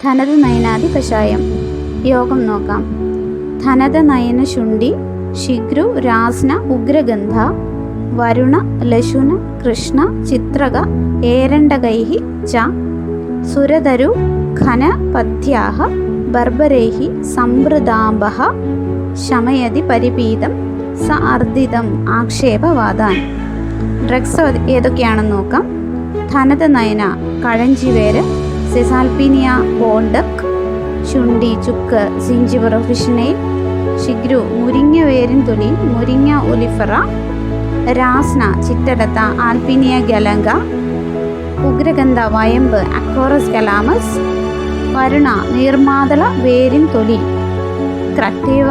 ധനത നയനാദി കഷായം. യോഗം നോക്കാം. ധനത നയന ശുണ്ഠി ശിഗ്രു രാസ്ന ഉഗ്രഗന്ധ വരുണ ലശുന കൃഷ്ണ ചിത്രക ഏരണ്ടകൈഹി ച സുരതരു ഘനപഥ്യാഹ ബർബരൈഹി സംവൃതാംബഃ ശമയതി പരിപീതം സ അർദ്ദിതം ആക്ഷേപവാദാൻ. ഡ്രഗ്സ് ഏതൊക്കെയാണെന്ന് നോക്കാം. ധനത നയന കഴഞ്ചിവേര്, സിസാൽപീനിയ ബോണ്ടക്, ശുണ്ഠി ചുക്ക്, സിഞ്ചിബർ ഒഫിഷ്യനൈൽ, ശിഗ്രു മുരിങ്ങ വേരിൻ തൊലി, മുരിങ്ങ ഒലിഫറ, രാസ്ന ചിറ്റടത്ത, ആൽപീനിയ ഗലങ്ക, ഉഗ്രഗന്ധ വയമ്പ്, അക്കോറസ് കലാമസ്, വരുണ നീർമാതള വേരിൻ തൊലി, ക്രറ്റേവ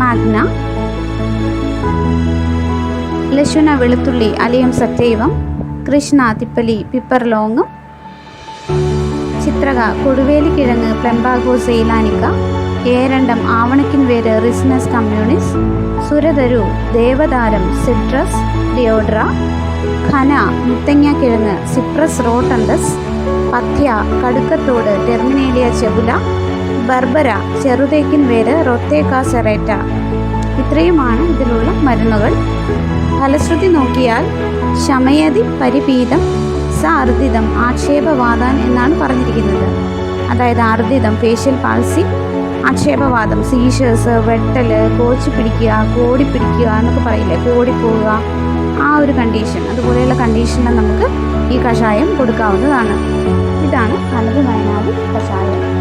മാഗ്ന, ലശുന വെളുത്തുള്ളി, അലിയം സറ്റൈവം, കൃഷ്ണ തിപ്പലി പിപ്പർലോങ്ങും, ചിത്രക കൊടുവേലിക്കിഴങ്ങ്, പ്ലെംബാഗോ സെയിലാനിക്ക, ഏരണ്ടം ആവണക്കിൻ വേര്, റിസിനസ് കമ്മ്യൂണിസ്, സുരതരു ദേവദാരം, സിട്രസ് ഡിയോഡ്ര, ഘന മുത്തങ്ങക്കിഴങ്ങ്, സിപ്രസ് റോട്ടണ്ടസ്, പഥ്യ കടുക്കത്തോട്, ടെർമിനേലിയ ചെബുല, ബർബര ചെറുതേക്കിൻ വേര്, റൊത്തേക്ക സെറേറ്റ. ഇത്രയുമാണ് ഇതിലുള്ള മരുന്നുകൾ. ഫലശ്രുതി നോക്കിയാൽ ശമയതി പരിപീതം സ അർദ്ദിതം ആക്ഷേപവാദാൻ എന്നാണ് പറഞ്ഞിരിക്കുന്നത്. അതായത് അർദ്ദിതം ഫേഷ്യൽ പാൾസി, ആക്ഷേപവാദം സീഷേഴ്സ്, വെട്ടല്, കോച്ചി പിടിക്കുക, കോടി പിടിക്കുക എന്നൊക്കെ പറയില്ലേ, കോടിപ്പോവുക, ആ ഒരു കണ്ടീഷൻ, അതുപോലെയുള്ള കണ്ടീഷനിൽ നമുക്ക് ഈ കഷായം കൊടുക്കാവുന്നതാണ്. ഇതാണ് ധനത നയനാദി കഷായം.